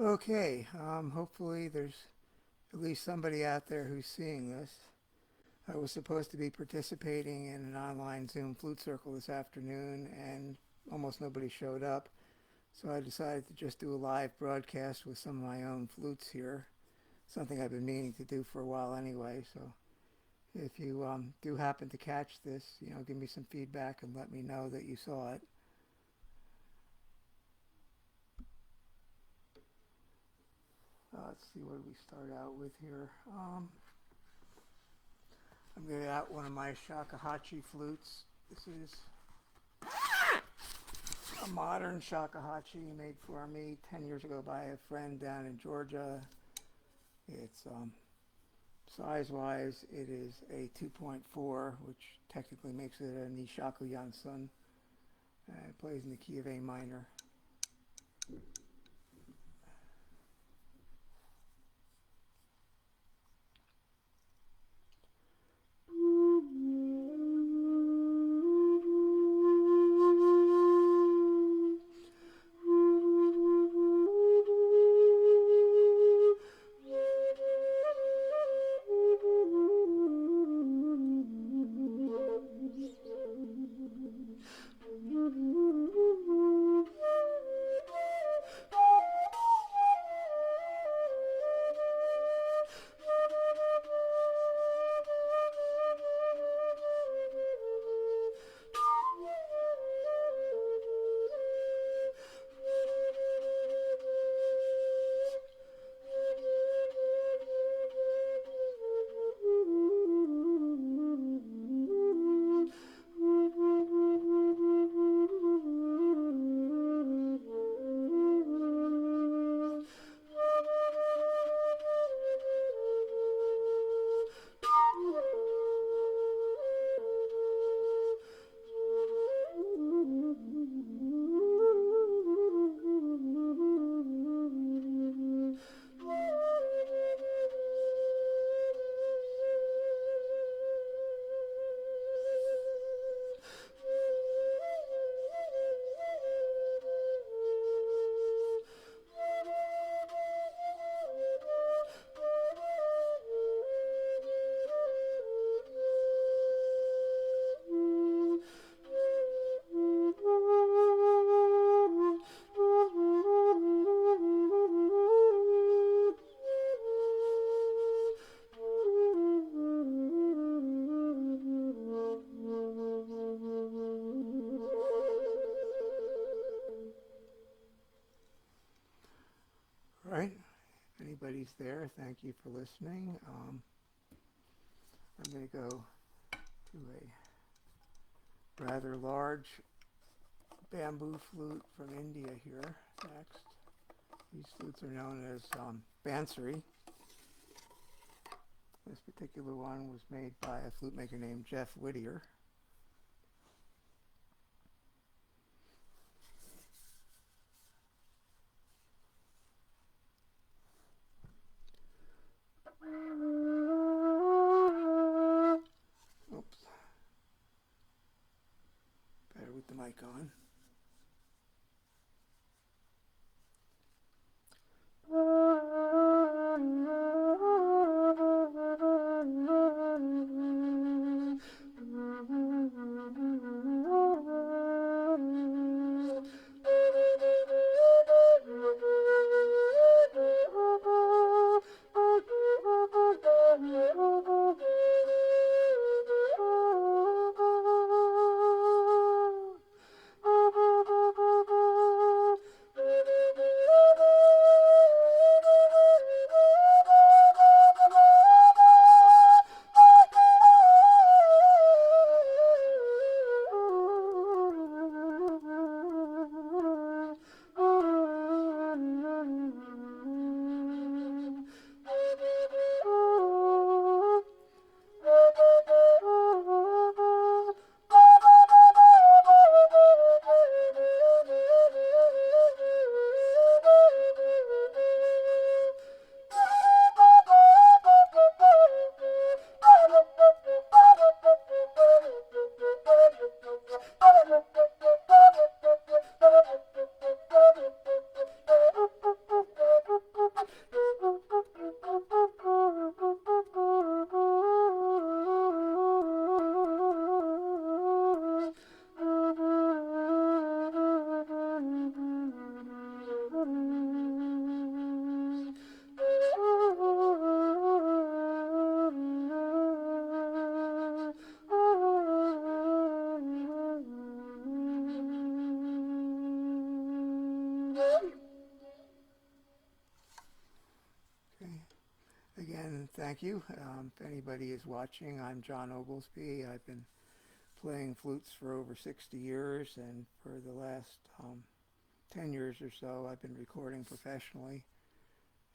Okay, hopefully there's at least somebody out there who's seeing this. I was supposed to be participating in an online Zoom flute circle this afternoon, and almost nobody showed up. So I decided to just do a live broadcast with some of my own flutes here, something I've been meaning to do for a while anyway. So if you do happen to catch this, give me some feedback and let me know that you saw it. Let's see, what do we start out with here? I'm going to get out one of my shakuhachi flutes. This is a modern shakuhachi made for me 10 years ago by a friend down in Georgia. It's size-wise, it is a 2.4, which technically makes it a Nishaku Yansun. It plays in the key of A minor. Right? If anybody's there, thank you for listening. I'm going to go to a rather large bamboo flute from India here next. These flutes are known as Bansuri. This particular one was made by a flute maker named Jeff Whittier. Oops, better with the mic on. again, thank you. If anybody is watching, I'm John Oglesby. I've been playing flutes for over 60 years, and for the last 10 years or so, I've been recording professionally,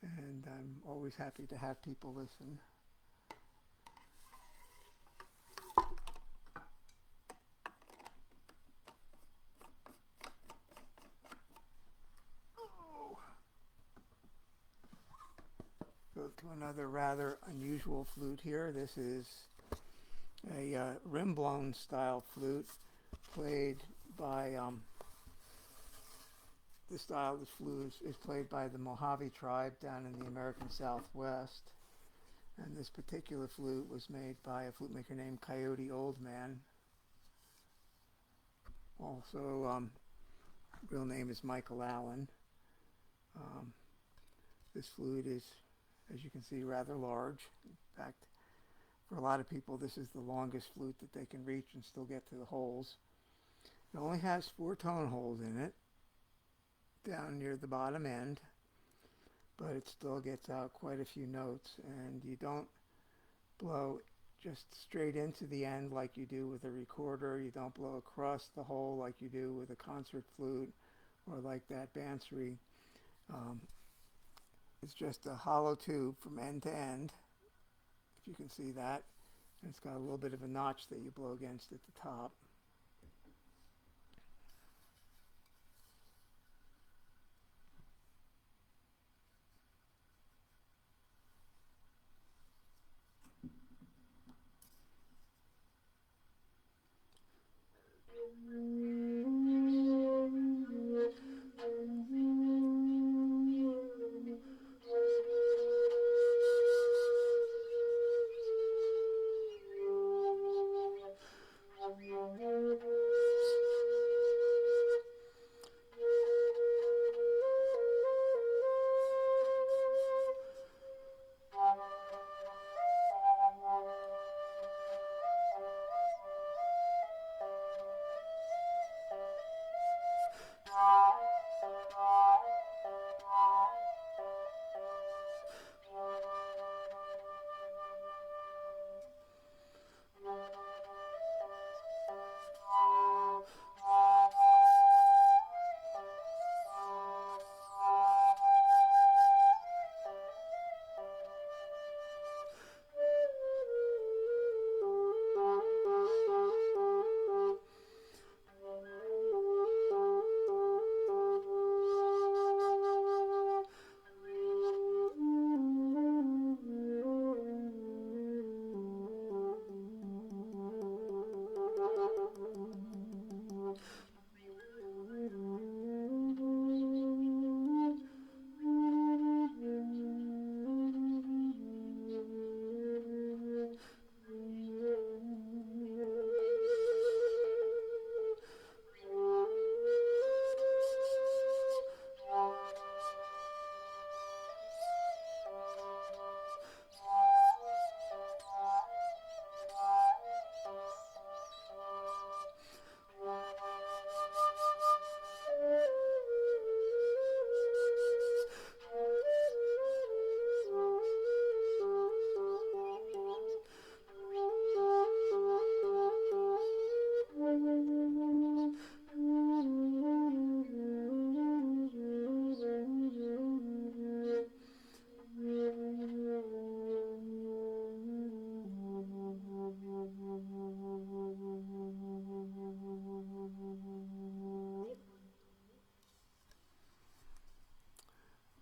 and I'm always happy to have people listen. Go to another rather unusual flute here. This is a rim-blown style flute played by this style of this flute is played by the Mojave tribe down in the American Southwest. And this particular flute was made by a flute maker named Coyote Oldman. Also, real name is Michael Allen. This flute is, as you can see, rather large. In fact, for a lot of people, this is the longest flute that they can reach and still get to the holes. It only has 4 tone holes in it, down near the bottom end, but it still gets out quite a few notes, and you don't blow just straight into the end like you do with a recorder. You don't blow across the hole like you do with a concert flute or like that Bansery. It's just a hollow tube from end to end, if you can see that. And it's got a little bit of a notch that you blow against at the top.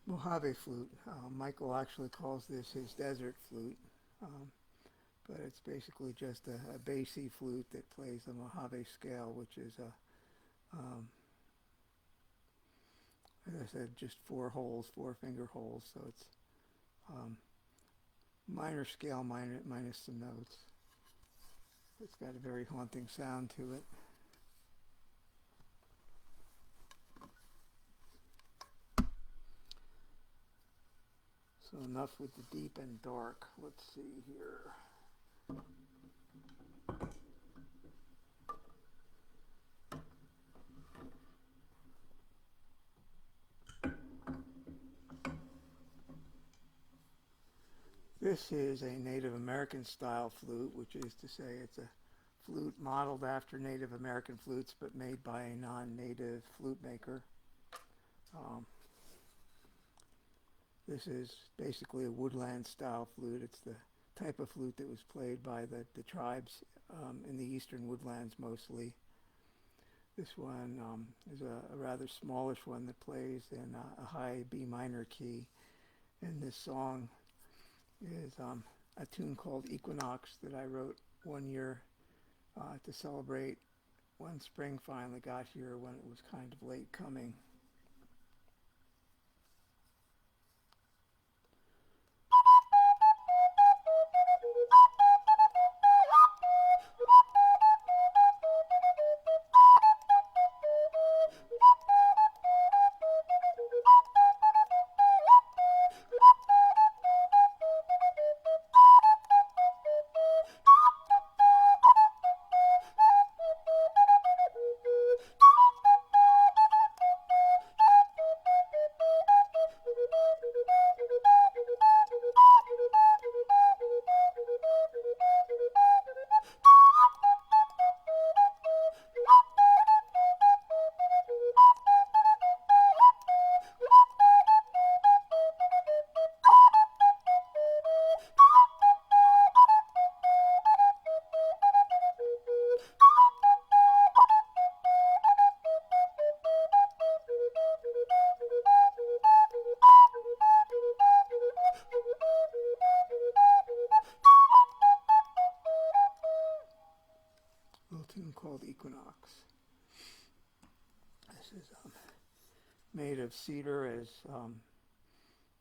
Mojave flute. Michael actually calls this his desert flute, but it's basically just a bassy flute that plays the Mojave scale, which is as I said, just 4 holes, 4 finger holes. So it's minor scale, minus some notes. It's got a very haunting sound to it. So enough with the deep and dark. Let's see here. This is a Native American style flute, which is to say it's a flute modeled after Native American flutes but made by a non-native flute maker. This is basically a woodland style flute. It's the type of flute that was played by the tribes in the eastern woodlands mostly. This one is a rather smallish one that plays in a high B minor key. And this song is a tune called Equinox that I wrote one year to celebrate when spring finally got here, when it was kind of late coming. Little tune called Equinox. This is made of cedar, as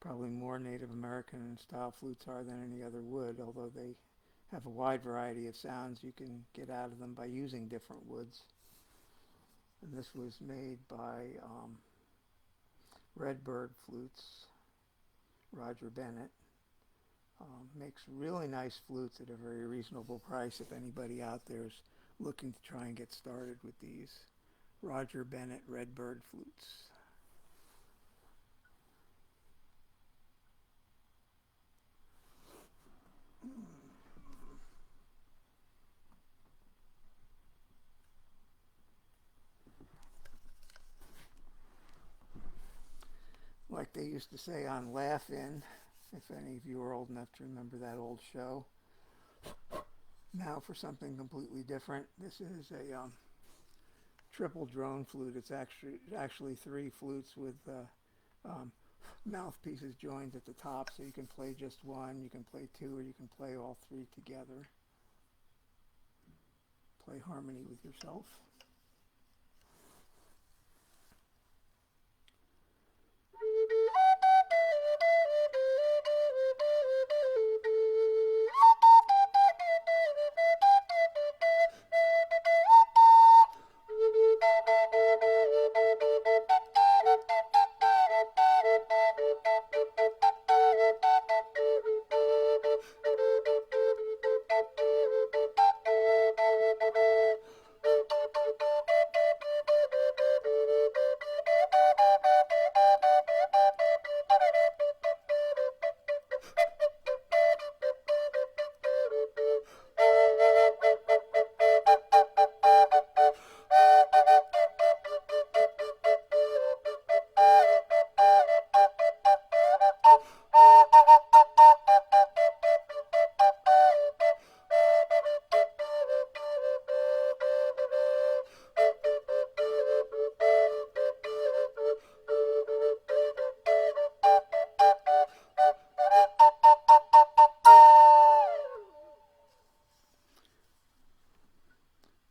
probably more Native American style flutes are than any other wood, although they have a wide variety of sounds you can get out of them by using different woods. And this was made by Redbird Flutes, Roger Bennett. Makes really nice flutes at a very reasonable price if anybody out there is looking to try and get started with these. Roger Bennett Redbird Flutes. Like they used to say on Laugh-In, if any of you are old enough to remember that old show. Now for something completely different. This is a triple drone flute. It's actually three flutes with mouthpieces joined at the top, so you can play just one, you can play two, or you can play all three together. Play harmony with yourself.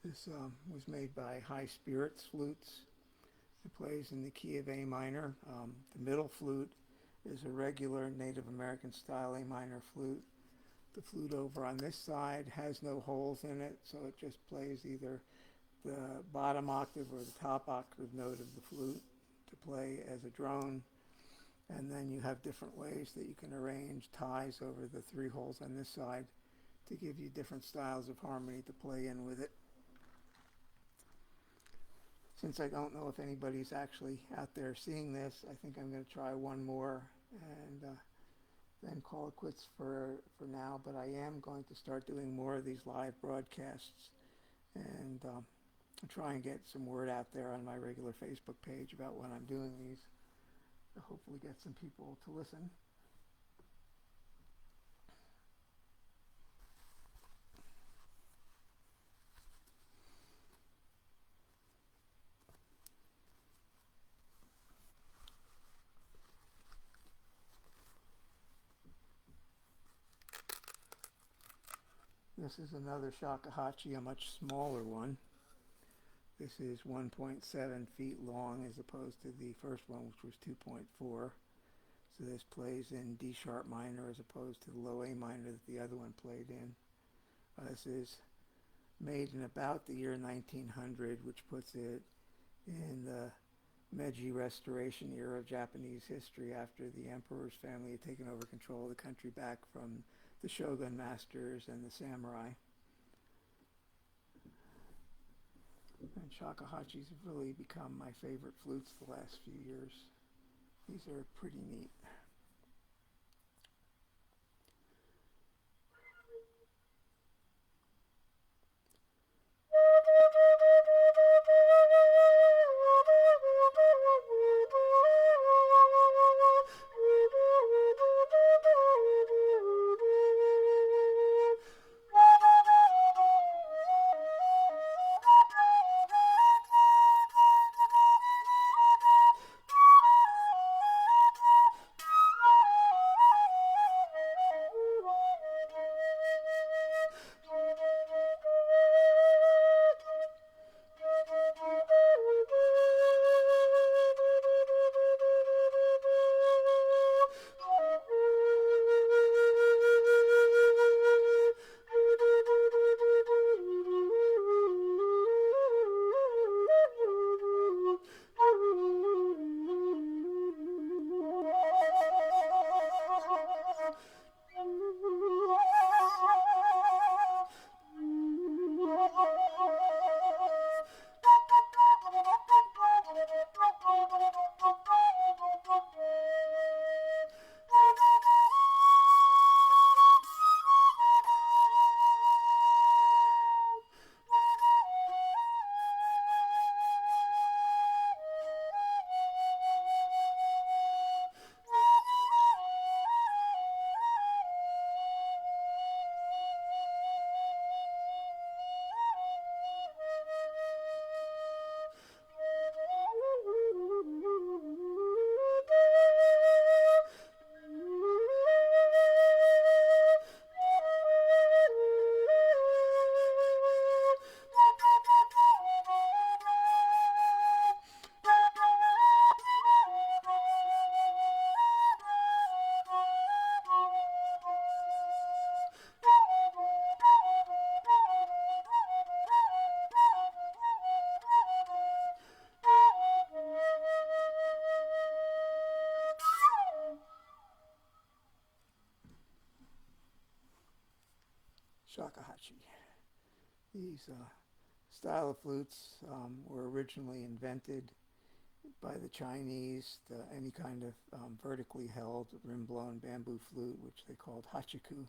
This was made by High Spirits Flutes. It plays in the key of A minor. The middle flute is a regular Native American style A minor flute. The flute over on this side has no holes in it, so it just plays either the bottom octave or the top octave note of the flute to play as a drone. And then you have different ways that you can arrange ties over the three holes on this side to give you different styles of harmony to play in with it. Since I don't know if anybody's actually out there seeing this, I think I'm going to try one more, and then call it quits for now, but I am going to start doing more of these live broadcasts and try and get some word out there on my regular Facebook page about when I'm doing these to hopefully get some people to listen. This is another shakuhachi, a much smaller one. This is 1.7 feet long as opposed to the first one, which was 2.4. So this plays in D sharp minor as opposed to the low A minor that the other one played in. This is made in about the year 1900, which puts it in the Meiji Restoration era of Japanese history after the emperor's family had taken over control of the country back from the shogun masters and the samurai. And shakuhachis have really become my favorite flutes the last few years. These are pretty neat. Shakuhachi. These style of flutes were originally invented by the Chinese, any kind of vertically held rim-blown bamboo flute, which they called hachiku.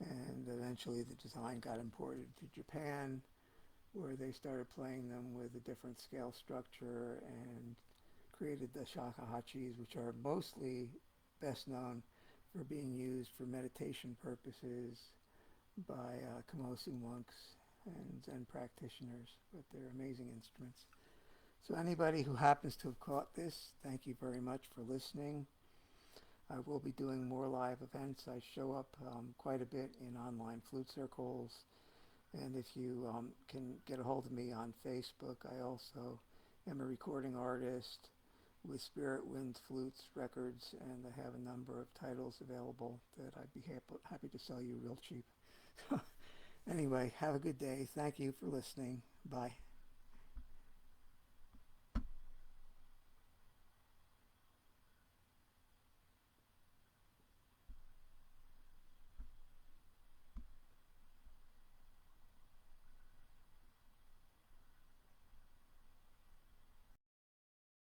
And eventually the design got imported to Japan, where they started playing them with a different scale structure and created the shakuhachis, which are mostly best known for being used for meditation purposes by Komosu monks and Zen practitioners, but they're amazing instruments. So anybody who happens to have caught this, thank you very much for listening. I will be doing more live events. I show up quite a bit in online flute circles, and if you can get a hold of me on Facebook, I also am a recording artist with Spirit Winds Flutes Records, and I have a number of titles available that I'd be happy to sell you real cheap. Anyway, have a good day. Thank you for listening. Bye.